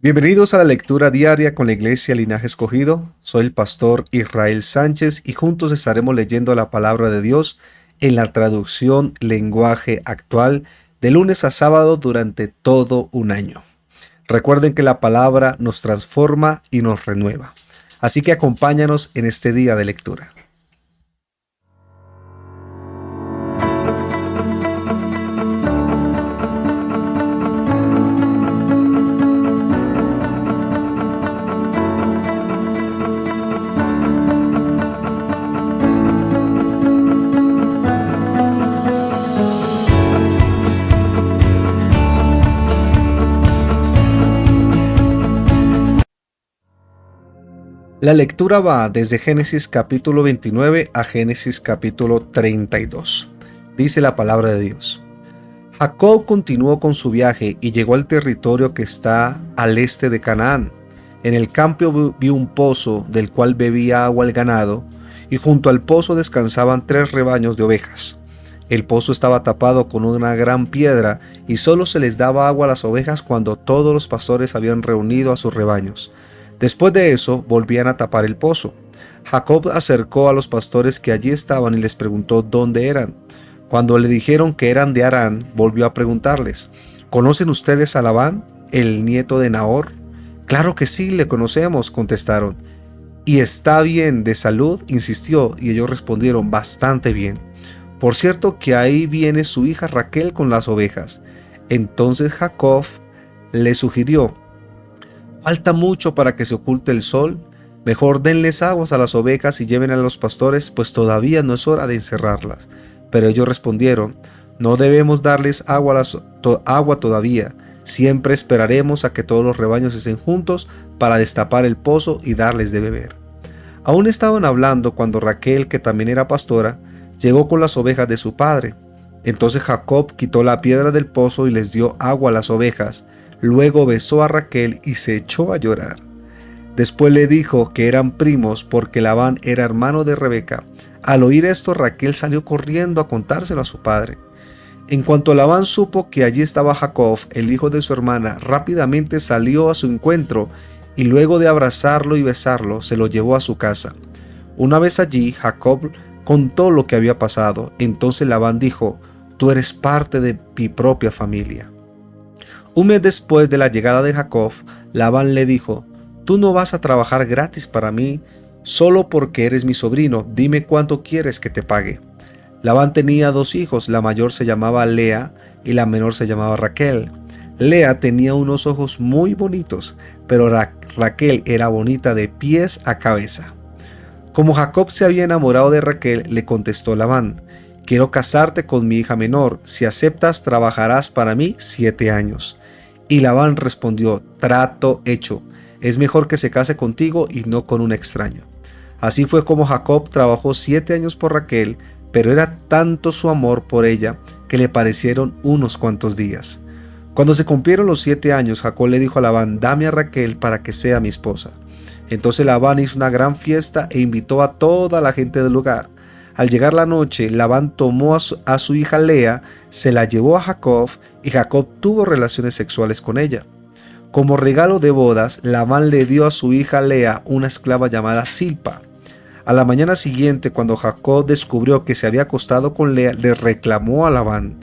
Bienvenidos a la lectura diaria con la Iglesia Linaje Escogido. Soy el pastor Israel Sánchez y juntos estaremos leyendo la palabra de Dios en la traducción lenguaje actual de lunes a sábado durante todo un año. Recuerden que la palabra nos transforma y nos renueva. Así que acompáñanos en este día de lectura. La lectura va desde Génesis capítulo 29 a Génesis capítulo 32. Dice la palabra de Dios. Jacob continuó con su viaje y llegó al territorio que está al este de Canaán. En el campo vio un pozo del cual bebía agua el ganado, y junto al pozo descansaban 3 rebaños de ovejas. El pozo estaba tapado con una gran piedra y solo se les daba agua a las ovejas cuando todos los pastores habían reunido a sus rebaños. Después de eso, volvían a tapar el pozo. Jacob acercó a los pastores que allí estaban y les preguntó dónde eran. Cuando le dijeron que eran de Harán, volvió a preguntarles: ¿Conocen ustedes a Labán, el nieto de Nahor? Claro que sí, le conocemos, contestaron. ¿Y está bien de salud?, insistió, y ellos respondieron: bastante bien. Por cierto que ahí viene su hija Raquel con las ovejas. Entonces Jacob le sugirió: falta mucho para que se oculte el sol. Mejor denles aguas a las ovejas y lleven a los pastores, pues todavía no es hora de encerrarlas. Pero ellos respondieron: no debemos darles agua todavía. Siempre esperaremos a que todos los rebaños estén juntos para destapar el pozo y darles de beber. Aún estaban hablando cuando Raquel, que también era pastora, llegó con las ovejas de su padre. Entonces Jacob quitó la piedra del pozo y les dio agua a las ovejas. Luego besó a Raquel y se echó a llorar. Después le dijo que eran primos porque Labán era hermano de Rebeca. Al oír esto, Raquel salió corriendo a contárselo a su padre. En cuanto Labán supo que allí estaba Jacob, el hijo de su hermana, rápidamente salió a su encuentro y luego de abrazarlo y besarlo, se lo llevó a su casa. Una vez allí, Jacob contó lo que había pasado. Entonces Labán dijo: tú eres parte de mi propia familia. Un mes después de la llegada de Jacob, Labán le dijo: tú no vas a trabajar gratis para mí solo porque eres mi sobrino, dime cuánto quieres que te pague. Labán tenía 2 hijos, la mayor se llamaba Lea y la menor se llamaba Raquel. Lea tenía unos ojos muy bonitos, pero Raquel era bonita de pies a cabeza. Como Jacob se había enamorado de Raquel, le contestó Labán: quiero casarte con mi hija menor, si aceptas trabajarás para mí 7 años. Y Labán respondió: trato hecho, es mejor que se case contigo y no con un extraño. Así fue como Jacob trabajó 7 años por Raquel, pero era tanto su amor por ella que le parecieron unos cuantos días. Cuando se cumplieron los 7 años, Jacob le dijo a Labán: dame a Raquel para que sea mi esposa. Entonces Labán hizo una gran fiesta e invitó a toda la gente del lugar. Al llegar la noche, Labán tomó a su hija Lea, se la llevó a Jacob y Jacob tuvo relaciones sexuales con ella. Como regalo de bodas, Labán le dio a su hija Lea una esclava llamada Silpa. A la mañana siguiente, cuando Jacob descubrió que se había acostado con Lea, le reclamó a Labán: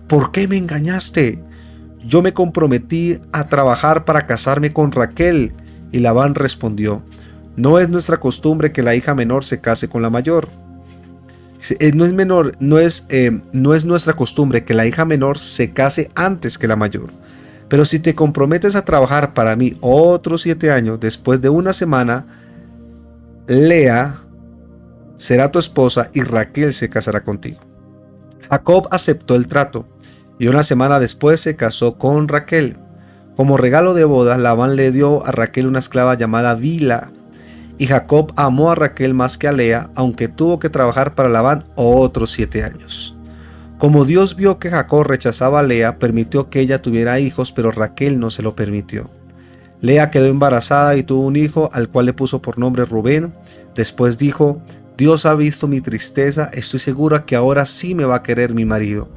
¿por qué me engañaste? Yo me comprometí a trabajar para casarme con Raquel. Y Labán respondió: no es nuestra costumbre que la hija menor se case con la mayor. No es nuestra costumbre que la hija menor se case antes que la mayor. Pero si te comprometes a trabajar para mí otros 7 años, después de una semana, Lea será tu esposa y Raquel se casará contigo. Jacob aceptó el trato y una semana después se casó con Raquel. Como regalo de bodas, Labán le dio a Raquel una esclava llamada Bilha. Y Jacob amó a Raquel más que a Lea, aunque tuvo que trabajar para Labán otros 7 años. Como Dios vio que Jacob rechazaba a Lea, permitió que ella tuviera hijos, pero Raquel no se lo permitió. Lea quedó embarazada y tuvo un hijo al cual le puso por nombre Rubén. Después dijo: Dios ha visto mi tristeza, estoy segura que ahora sí me va a querer mi marido.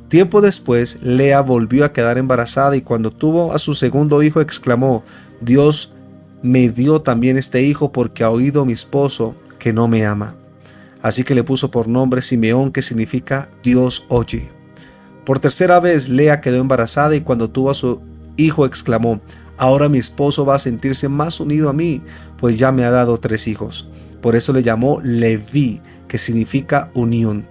Tiempo después, Lea volvió a quedar embarazada y cuando tuvo a su segundo hijo exclamó: Dios me dio también este hijo porque ha oído mi esposo que no me ama. Así que le puso por nombre Simeón, que significa Dios oye. Por tercera vez, Lea quedó embarazada y cuando tuvo a su hijo exclamó: Ahora mi esposo va a sentirse más unido a mí, pues ya me ha dado 3 hijos. Por eso le llamó Leví, que significa unión.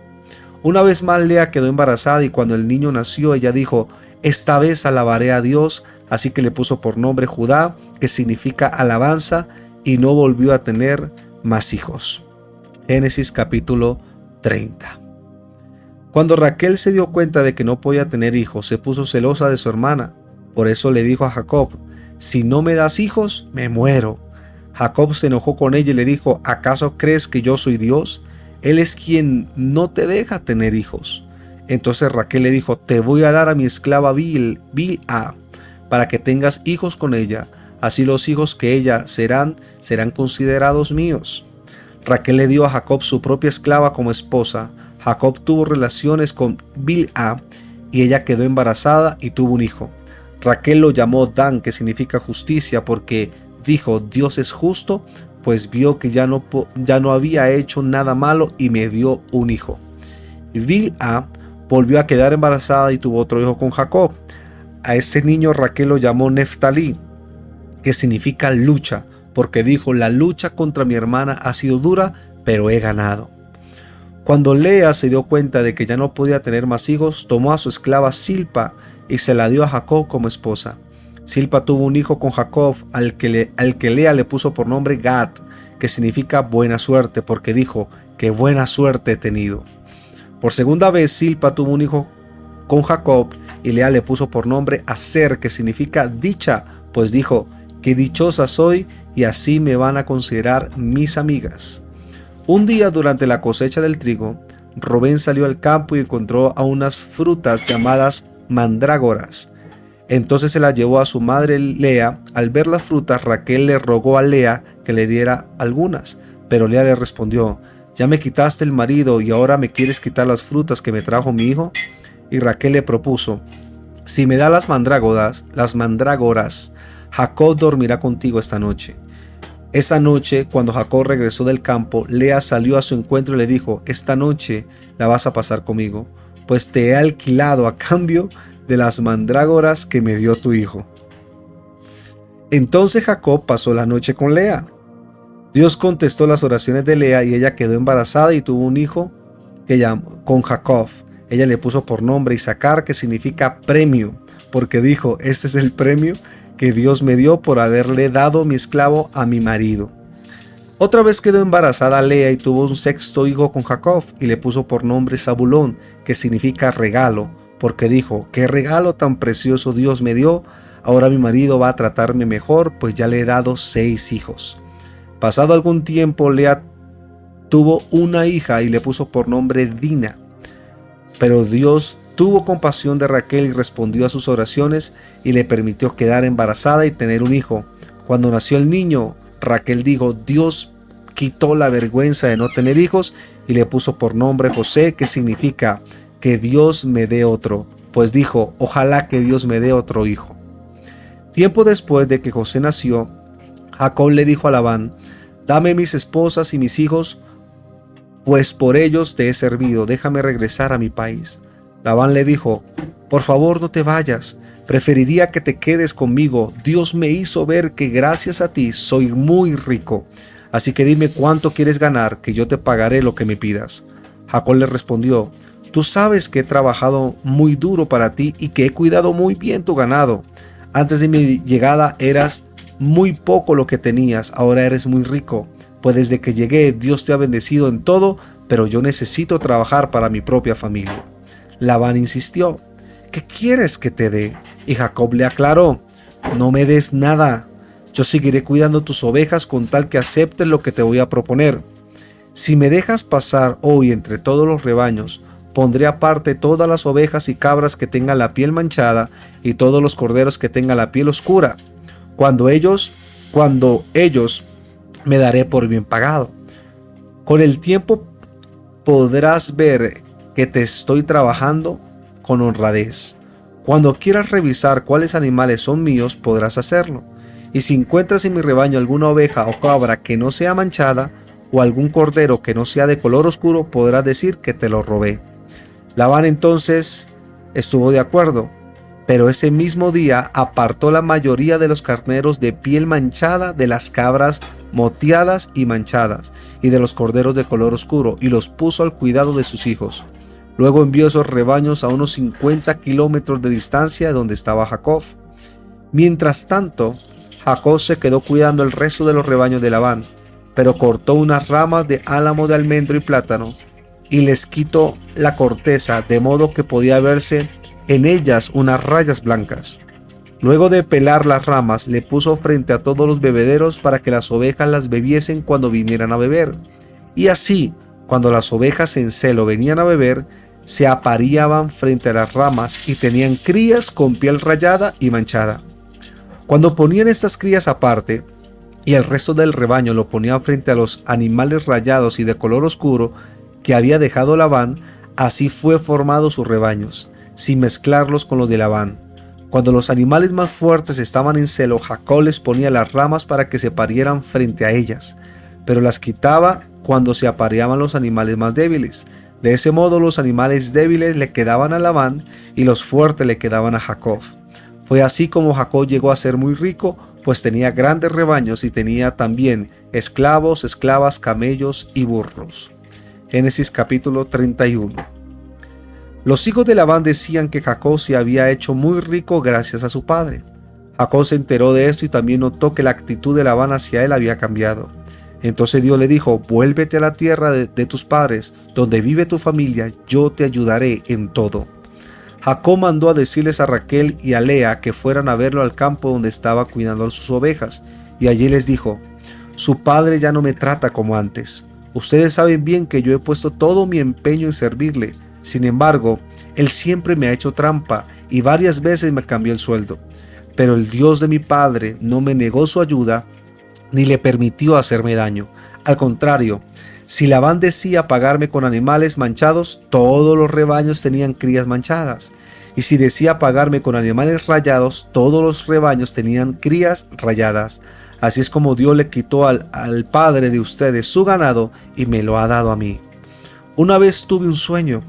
Una vez más Lea quedó embarazada y cuando el niño nació ella dijo: Esta vez alabaré a Dios, así que le puso por nombre Judá, que significa alabanza, y no volvió a tener más hijos. Génesis capítulo 30. Cuando Raquel se dio cuenta de que no podía tener hijos, se puso celosa de su hermana. Por eso le dijo a Jacob: Si no me das hijos, me muero. Jacob se enojó con ella y le dijo: ¿Acaso crees que yo soy Dios? Él es quien no te deja tener hijos. Entonces Raquel le dijo: Te voy a dar a mi esclava Bilha, para que tengas hijos con ella. Así los hijos que ella serán considerados míos. Raquel le dio a Jacob su propia esclava como esposa. Jacob tuvo relaciones con Bilha y ella quedó embarazada y tuvo un hijo. Raquel lo llamó Dan, que significa justicia, porque dijo: Dios es justo, pues vio que ya no había hecho nada malo y me dio un hijo. Bilha volvió a quedar embarazada y tuvo otro hijo con Jacob. A este niño Raquel lo llamó Neftalí, que significa lucha, porque dijo: La lucha contra mi hermana ha sido dura, pero he ganado. Cuando Lea se dio cuenta de que ya no podía tener más hijos, tomó a su esclava Silpa y se la dio a Jacob como esposa. Silpa tuvo un hijo con Jacob, al que Lea le puso por nombre Gad, que significa buena suerte, porque dijo: Qué buena suerte he tenido. Por segunda vez Silpa tuvo un hijo con Jacob y Lea le puso por nombre Aser, que significa dicha, pues dijo: Qué dichosa soy y así me van a considerar mis amigas. Un día durante la cosecha del trigo, Rubén salió al campo y encontró a unas frutas llamadas mandrágoras. Entonces se las llevó a su madre Lea. Al ver las frutas, Raquel le rogó a Lea que le diera algunas, pero Lea le respondió: Ya me quitaste el marido y ahora me quieres quitar las frutas que me trajo mi hijo. Y Raquel le propuso: Si me da las mandrágoras, Jacob dormirá contigo esta noche. Esa noche, cuando Jacob regresó del campo, Lea salió a su encuentro y le dijo: Esta noche la vas a pasar conmigo, pues te he alquilado a cambio de las mandrágoras que me dio tu hijo. Entonces Jacob pasó la noche con Lea. Dios contestó las oraciones de Lea y ella quedó embarazada y tuvo un hijo con Jacob. Ella le puso por nombre Isaacar, que significa premio, porque dijo: Este es el premio que Dios me dio por haberle dado mi esclavo a mi marido. Otra vez quedó embarazada Lea y tuvo un sexto hijo con Jacob y le puso por nombre Zabulón, que significa regalo, porque dijo: Qué regalo tan precioso Dios me dio, ahora mi marido va a tratarme mejor, pues ya le he dado 6 hijos. Pasado algún tiempo, Lea tuvo una hija y le puso por nombre Dina. Pero Dios tuvo compasión de Raquel y respondió a sus oraciones y le permitió quedar embarazada y tener un hijo. Cuando nació el niño, Raquel dijo: Dios quitó la vergüenza de no tener hijos y le puso por nombre José, que significa que Dios me dé otro, pues dijo: Ojalá que Dios me dé otro hijo. Tiempo después de que José nació, Jacob le dijo a Labán: Dame mis esposas y mis hijos, pues por ellos te he servido, déjame regresar a mi país. Labán le dijo: Por favor, no te vayas, preferiría que te quedes conmigo. Dios me hizo ver que gracias a ti soy muy rico. Así que dime cuánto quieres ganar, que yo te pagaré lo que me pidas. Jacob le respondió: Tú sabes que he trabajado muy duro para ti y que he cuidado muy bien tu ganado. Antes de mi llegada eras muy poco lo que tenías, ahora eres muy rico. Pues desde que llegué Dios te ha bendecido en todo, pero yo necesito trabajar para mi propia familia. Labán insistió: ¿Qué quieres que te dé? Y Jacob le aclaró: No me des nada, yo seguiré cuidando tus ovejas con tal que aceptes lo que te voy a proponer. Si me dejas pasar hoy entre todos los rebaños, pondré aparte todas las ovejas y cabras que tengan la piel manchada y todos los corderos que tengan la piel oscura. Cuando ellos me daré por bien pagado. Con el tiempo podrás ver que te estoy trabajando con honradez. Cuando quieras revisar cuáles animales son míos, podrás hacerlo. Y si encuentras en mi rebaño alguna oveja o cabra que no sea manchada, o algún cordero que no sea de color oscuro, podrás decir que te lo robé. Labán entonces estuvo de acuerdo, pero ese mismo día apartó la mayoría de los carneros de piel manchada, de las cabras moteadas y manchadas, y de los corderos de color oscuro, y los puso al cuidado de sus hijos. Luego envió esos rebaños a unos 50 kilómetros de distancia de donde estaba Jacob. Mientras tanto, Jacob se quedó cuidando el resto de los rebaños de Labán, pero cortó unas ramas de álamo de almendro y plátano, y les quitó la corteza, de modo que podía verse en ellas unas rayas blancas. Luego de pelar las ramas, le puso frente a todos los bebederos para que las ovejas las bebiesen cuando vinieran a beber. Y así, cuando las ovejas en celo venían a beber, se apareaban frente a las ramas y tenían crías con piel rayada y manchada. Cuando ponían estas crías aparte, y el resto del rebaño lo ponían frente a los animales rayados y de color oscuro que había dejado Labán, así fue formado sus rebaños, sin mezclarlos con los de Labán. Cuando los animales más fuertes estaban en celo, Jacob les ponía las ramas para que se parieran frente a ellas, pero las quitaba cuando se apareaban los animales más débiles. De ese modo los animales débiles le quedaban a Labán y los fuertes le quedaban a Jacob. Fue así como Jacob llegó a ser muy rico, pues tenía grandes rebaños y tenía también esclavos, esclavas, camellos y burros. Génesis capítulo 31. Los hijos de Labán decían que Jacob se había hecho muy rico gracias a su padre. Jacob se enteró de esto y también notó que la actitud de Labán hacia él había cambiado. Entonces Dios le dijo: vuélvete a la tierra de tus padres, donde vive tu familia, yo te ayudaré en todo. Jacob mandó a decirles a Raquel y a Lea que fueran a verlo al campo donde estaba cuidando sus ovejas, y allí les dijo: su padre ya no me trata como antes. Ustedes saben bien que yo he puesto todo mi empeño en servirle. Sin embargo, él siempre me ha hecho trampa y varias veces me cambió el sueldo. Pero el Dios de mi padre no me negó su ayuda ni le permitió hacerme daño. Al contrario, si Labán decía pagarme con animales manchados, todos los rebaños tenían crías manchadas. Y si decía pagarme con animales rayados, todos los rebaños tenían crías rayadas. Así es como Dios le quitó al padre de ustedes su ganado y me lo ha dado a mí. Una vez tuve un sueño.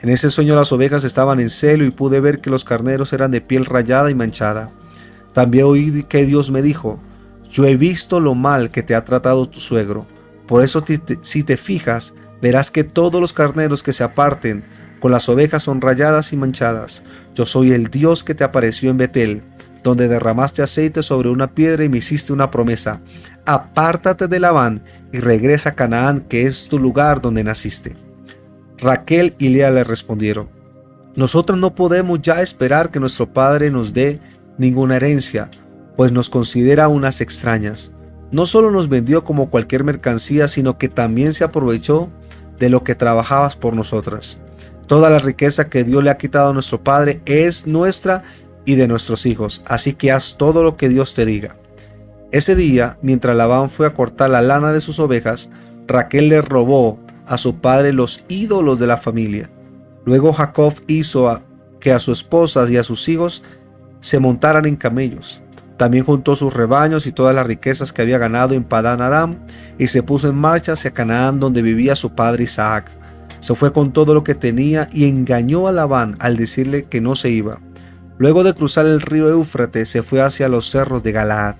En ese sueño las ovejas estaban en celo y pude ver que los carneros eran de piel rayada y manchada. También oí que Dios me dijo: yo he visto lo mal que te ha tratado tu suegro. Por eso si te fijas, verás que todos los carneros que se aparten con las ovejas son rayadas y manchadas. Yo soy el Dios que te apareció en Betel, donde derramaste aceite sobre una piedra y me hiciste una promesa: apártate de Labán y regresa a Canaán, que es tu lugar donde naciste. Raquel y Lea le respondieron: nosotros no podemos ya esperar que nuestro padre nos dé ninguna herencia, pues nos considera unas extrañas. No solo nos vendió como cualquier mercancía, sino que también se aprovechó de lo que trabajabas por nosotras. Toda la riqueza que Dios le ha quitado a nuestro padre es nuestra y de nuestros hijos, así que haz todo lo que Dios te diga. Ese día, mientras Labán fue a cortar la lana de sus ovejas, Raquel le robó a su padre los ídolos de la familia. Luego Jacob hizo que a su esposa y a sus hijos se montaran en camellos. También juntó sus rebaños y todas las riquezas que había ganado en Padán Aram y se puso en marcha hacia Canaán, donde vivía su padre Isaac. Se fue con todo lo que tenía y engañó a Labán al decirle que no se iba. Luego de cruzar el río Éufrates, se fue hacia los cerros de Galaad.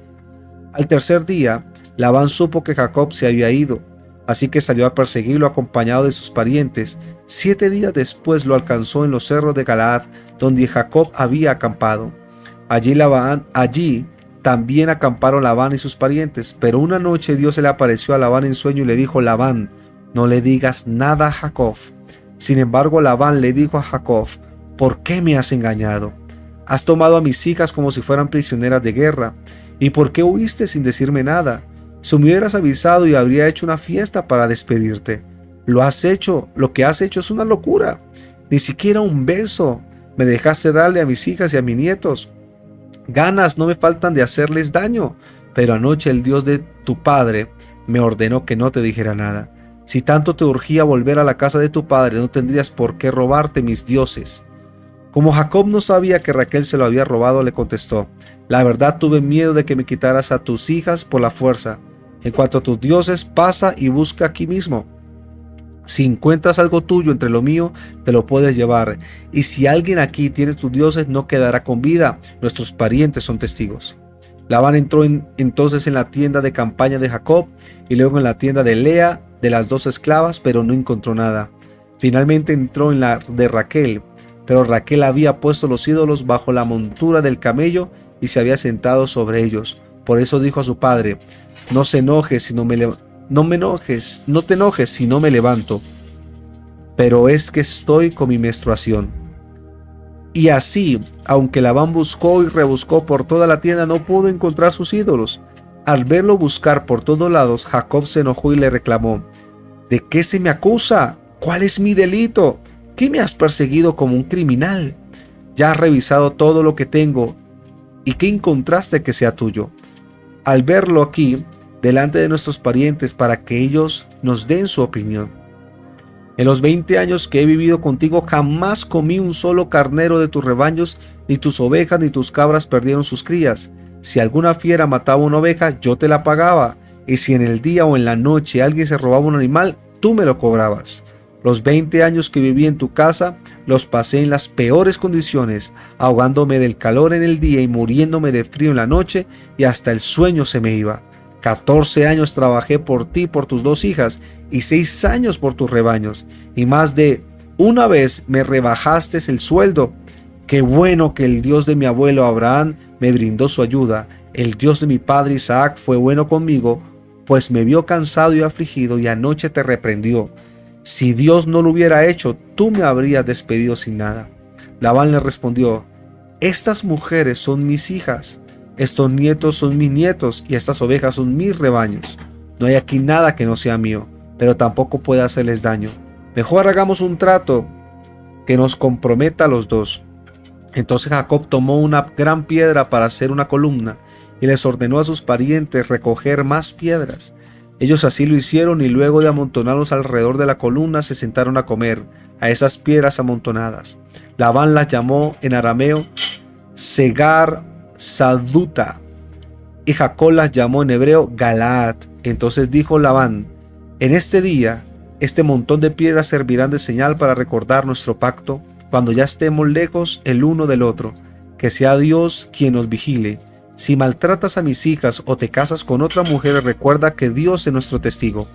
Al tercer día, Labán supo que Jacob se había ido, así que salió a perseguirlo acompañado de sus parientes. 7 días después lo alcanzó en los cerros de Galaad, donde Jacob había acampado. Allí también acamparon Labán y sus parientes, pero una noche Dios se le apareció a Labán en sueño y le dijo: Labán, no le digas nada a Jacob. Sin embargo, Labán le dijo a Jacob: ¿por qué me has engañado? Has tomado a mis hijas como si fueran prisioneras de guerra. ¿Y por qué huiste sin decirme nada? Si me hubieras avisado y habría hecho una fiesta para despedirte. Lo que has hecho es una locura. Ni siquiera un beso me dejaste darle a mis hijas y a mis nietos. Ganas no me faltan de hacerles daño, pero anoche el Dios de tu padre me ordenó que no te dijera nada. Si tanto te urgía volver a la casa de tu padre, no tendrías por qué robarte mis dioses. Como Jacob no sabía que Raquel se lo había robado, le contestó: la verdad, tuve miedo de que me quitaras a tus hijas por la fuerza. En cuanto a tus dioses, pasa y busca aquí mismo. Si encuentras algo tuyo entre lo mío, te lo puedes llevar. Y si alguien aquí tiene tus dioses, no quedará con vida. Nuestros parientes son testigos. Labán entró entonces en la tienda de campaña de Jacob y luego en la tienda de Lea, de las dos esclavas, pero no encontró nada. Finalmente entró en la de Raquel, pero Raquel había puesto los ídolos bajo la montura del camello y se había sentado sobre ellos. Por eso dijo a su padre: no se enoje si no te enojes si no me levanto, pero es que estoy con mi menstruación. Y así, aunque Labán buscó y rebuscó por toda la tienda, no pudo encontrar sus ídolos. Al verlo buscar por todos lados, Jacob se enojó y le reclamó: ¿de qué se me acusa? ¿Cuál es mi delito? ¿Qué me has perseguido como un criminal? Ya has revisado todo lo que tengo, ¿y qué encontraste que sea tuyo? Al verlo aquí, delante de nuestros parientes, para que ellos nos den su opinión. En los 20 años que he vivido contigo, jamás comí un solo carnero de tus rebaños, ni tus ovejas ni tus cabras perdieron sus crías. Si alguna fiera mataba una oveja, yo te la pagaba, y si en el día o en la noche alguien se robaba un animal, tú me lo cobrabas. Los 20 años que viví en tu casa, los pasé en las peores condiciones, ahogándome del calor en el día y muriéndome de frío en la noche, y hasta el sueño se me iba. 14 años trabajé por ti, por tus 2 hijas, y 6 años por tus rebaños, y más de una vez me rebajaste el sueldo. Qué bueno que el Dios de mi abuelo Abraham me brindó su ayuda. El Dios de mi padre Isaac fue bueno conmigo, pues me vio cansado y afligido, y anoche te reprendió. Si Dios no lo hubiera hecho, tú me habrías despedido sin nada. Labán le respondió: estas mujeres son mis hijas, estos nietos son mis nietos, y estas ovejas son mis rebaños. No hay aquí nada que no sea mío, pero tampoco puede hacerles daño. Mejor hagamos un trato que nos comprometa a los dos. Entonces Jacob tomó una gran piedra para hacer una columna, y les ordenó a sus parientes recoger más piedras. Ellos así lo hicieron, y luego de amontonarlos alrededor de la columna, se sentaron a comer a esas piedras amontonadas. Labán las llamó en arameo Segar Saduta, y Jacob las llamó en hebreo Galaad. Entonces dijo Labán: en este día, este montón de piedras servirán de señal para recordar nuestro pacto, cuando ya estemos lejos el uno del otro. Que sea Dios quien nos vigile. Si maltratas a mis hijas o te casas con otra mujer, recuerda que Dios es nuestro testigo.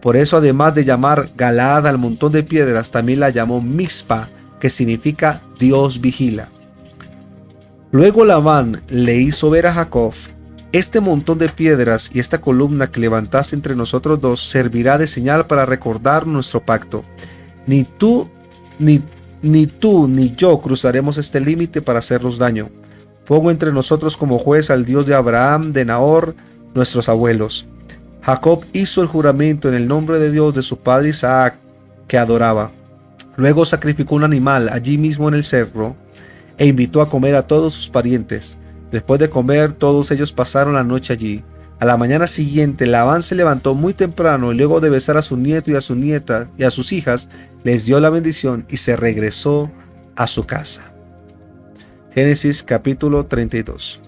Por eso, además de llamar Galaad al montón de piedras, también la llamó Mizpa, que significa Dios vigila. Luego Labán le hizo ver a Jacob: este montón de piedras y esta columna que levantaste entre nosotros dos servirá de señal para recordar nuestro pacto. Ni tú ni yo cruzaremos este límite para hacernos daño. Pongo entre nosotros como juez al Dios de Abraham, de Nahor, nuestros abuelos. Jacob hizo el juramento en el nombre de Dios de su padre Isaac, que adoraba. Luego sacrificó un animal allí mismo en el cerro e invitó a comer a todos sus parientes. Después de comer, todos ellos pasaron la noche allí. A la mañana siguiente, Labán se levantó muy temprano y luego de besar a su nieto y a su nieta y a sus hijas, les dio la bendición y se regresó a su casa. Génesis capítulo 32.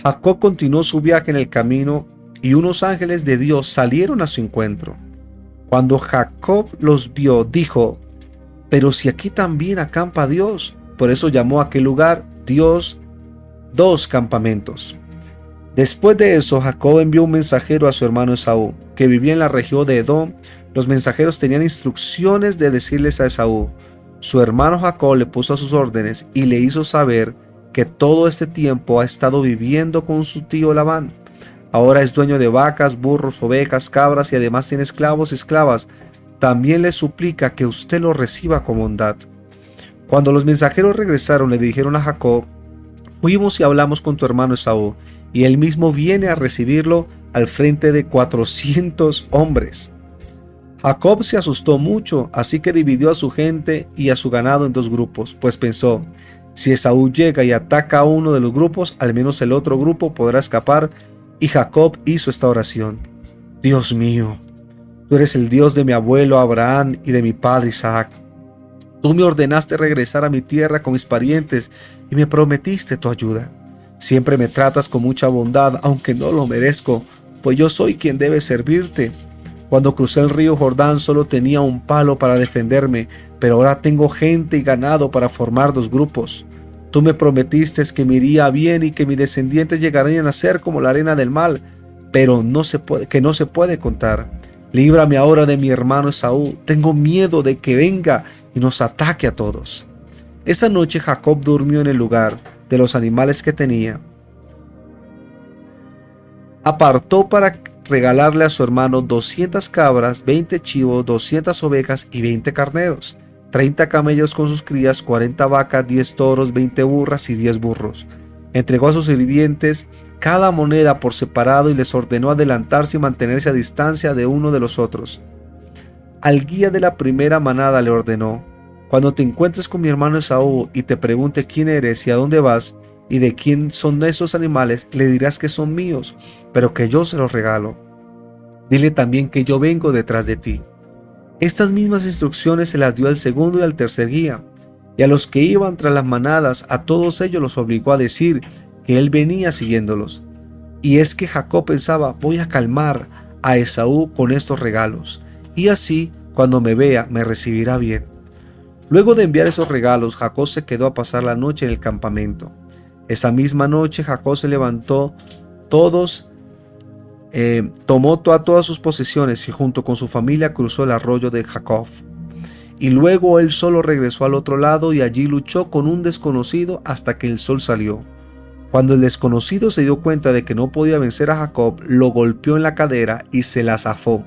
Jacob continuó su viaje en el camino y unos ángeles de Dios salieron a su encuentro. Cuando Jacob los vio, dijo: pero si aquí también acampa Dios. Por eso llamó a aquel lugar Dios dos campamentos. Después de eso, Jacob envió un mensajero a su hermano Esaú, que vivía en la región de Edom. Los mensajeros tenían instrucciones de decirles a Esaú: su hermano Jacob le puso a sus órdenes y le hizo saber que todo este tiempo ha estado viviendo con su tío Labán. Ahora es dueño de vacas, burros, ovejas, cabras y además tiene esclavos y esclavas. También le suplica que usted lo reciba con bondad. Cuando los mensajeros regresaron, le dijeron a Jacob: fuimos y hablamos con tu hermano Esaú, y él mismo viene a recibirlo al frente de 400 hombres. Jacob se asustó mucho, así que dividió a su gente y a su ganado en 2 grupos, pues pensó: si Esaú llega y ataca a uno de los grupos, al menos el otro grupo podrá escapar. Y Jacob hizo esta oración: Dios mío, tú eres el Dios de mi abuelo Abraham y de mi padre Isaac. Tú me ordenaste regresar a mi tierra con mis parientes y me prometiste tu ayuda. Siempre me tratas con mucha bondad, aunque no lo merezco, pues yo soy quien debe servirte. Cuando crucé el río Jordán solo tenía un palo para defenderme, pero ahora tengo gente y ganado para formar 2 grupos. Tú me prometiste que me iría bien y que mis descendientes llegarían a ser como la arena del mar, pero no se puede contar. Líbrame ahora de mi hermano Esaú. Tengo miedo de que venga y nos ataque a todos. Esa noche Jacob durmió en el lugar de los animales que tenía. Apartó para regalarle a su hermano 200 cabras, 20 chivos, 200 ovejas y 20 carneros, 30 camellos con sus crías, 40 vacas, 10 toros, 20 burras y 10 burros. Entregó a sus sirvientes cada moneda por separado y les ordenó adelantarse y mantenerse a distancia de uno de los otros. Al guía de la primera manada le ordenó: cuando te encuentres con mi hermano Esaú y te pregunte quién eres y a dónde vas y de quién son esos animales, le dirás que son míos, pero que yo se los regalo. Dile también que yo vengo detrás de ti. Estas mismas instrucciones se las dio al segundo y al tercer guía, y a los que iban tras las manadas, a todos ellos los obligó a decir que él venía siguiéndolos. Y es que Jacob pensaba: voy a calmar a Esaú con estos regalos, y así cuando me vea me recibirá bien. Luego de enviar esos regalos, Jacob se quedó a pasar la noche en el campamento. Esa misma noche Jacob se levantó, tomó todas sus posesiones y junto con su familia cruzó el arroyo de Jacob. Y luego él solo regresó al otro lado y allí luchó con un desconocido hasta que el sol salió. Cuando el desconocido se dio cuenta de que no podía vencer a Jacob, lo golpeó en la cadera y se la zafó.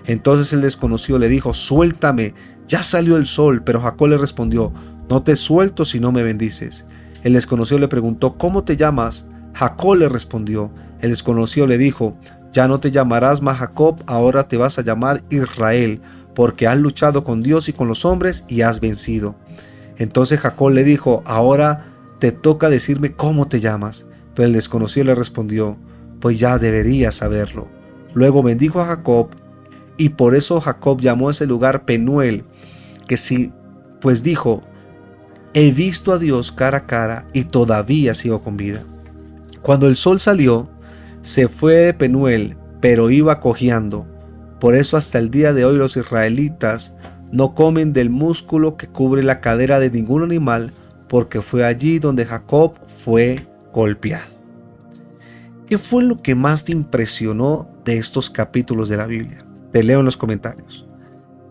Entonces el desconocido le dijo: suéltame, ya salió el sol. Pero Jacob le respondió: no te suelto si no me bendices. El desconocido le preguntó: ¿cómo te llamas? Jacob le respondió. El desconocido le dijo: ya no te llamarás más Jacob, ahora te vas a llamar Israel, porque has luchado con Dios y con los hombres y has vencido. Entonces Jacob le dijo: ahora te toca decirme cómo te llamas. Pero el desconocido le respondió: pues ya deberías saberlo. Luego bendijo a Jacob, y por eso Jacob llamó a ese lugar Penuel, que sí, pues dijo: he visto a Dios cara a cara y todavía sigo con vida. Cuando el sol salió, se fue de Penuel, pero iba cojeando. Por eso hasta el día de hoy los israelitas no comen del músculo que cubre la cadera de ningún animal, porque fue allí donde Jacob fue golpeado. ¿Qué fue lo que más te impresionó de estos capítulos de la Biblia? Te leo en los comentarios.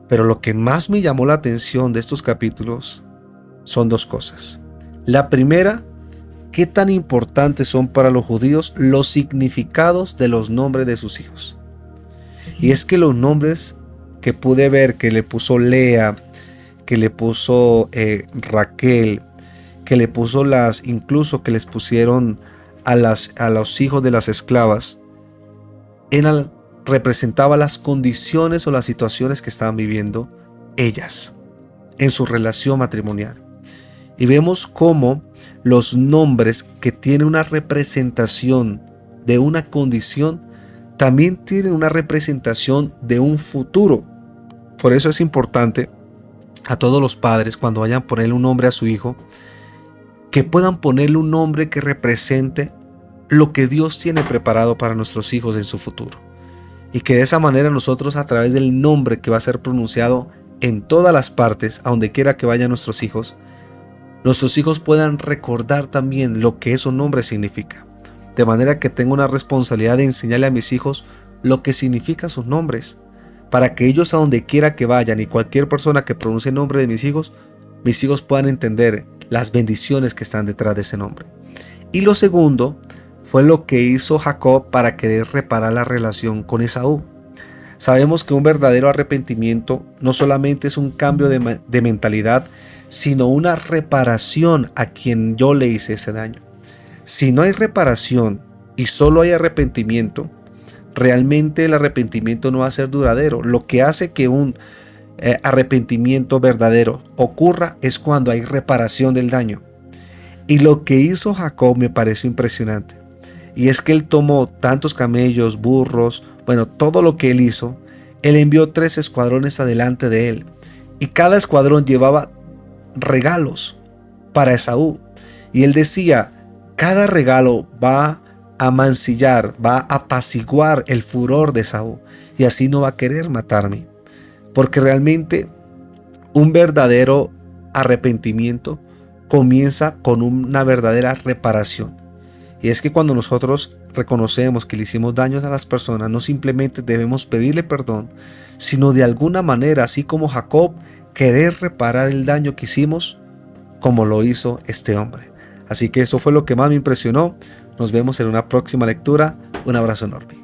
Pero lo que más me llamó la atención de estos capítulos son 2 cosas. La primera, qué tan importantes son para los judíos los significados de los nombres de sus hijos. Y es que los nombres que pude ver que le puso Lea, que le puso Raquel, que le puso incluso que les pusieron a los hijos de las esclavas, representaba las condiciones o las situaciones que estaban viviendo ellas en su relación matrimonial. Y vemos cómo los nombres que tienen una representación de una condición también tienen una representación de un futuro. Por eso es importante a todos los padres, cuando vayan a ponerle un nombre a su hijo, que puedan ponerle un nombre que represente lo que Dios tiene preparado para nuestros hijos en su futuro. Y que de esa manera nosotros, a través del nombre que va a ser pronunciado en todas las partes, a donde quiera que vayan nuestros hijos puedan recordar también lo que esos nombres significan. De manera que tengo una responsabilidad de enseñarle a mis hijos lo que significan sus nombres, para que ellos, a donde quiera que vayan y cualquier persona que pronuncie el nombre de mis hijos puedan entender las bendiciones que están detrás de ese nombre. Y lo segundo fue lo que hizo Jacob para querer reparar la relación con Esaú. Sabemos que un verdadero arrepentimiento no solamente es un cambio de mentalidad, sino una reparación a quien yo le hice ese daño. Si no hay reparación y solo hay arrepentimiento, realmente el arrepentimiento no va a ser duradero. Lo que hace que un arrepentimiento verdadero ocurra es cuando hay reparación del daño. Y lo que hizo Jacob me pareció impresionante. Y es que él tomó tantos camellos, burros, todo lo que él hizo. Él envió 3 escuadrones adelante de él. Y cada escuadrón llevaba regalos para Esaú. Y él decía, cada regalo va a mancillar, va a apaciguar el furor de Esaú, y así no va a querer matarme. Porque realmente un verdadero arrepentimiento comienza con una verdadera reparación. Y es que cuando nosotros reconocemos que le hicimos daños a las personas, no simplemente debemos pedirle perdón, sino de alguna manera, así como Jacob, querer reparar el daño que hicimos, como lo hizo este hombre. Así que eso fue lo que más me impresionó. Nos vemos en una próxima lectura. Un abrazo enorme.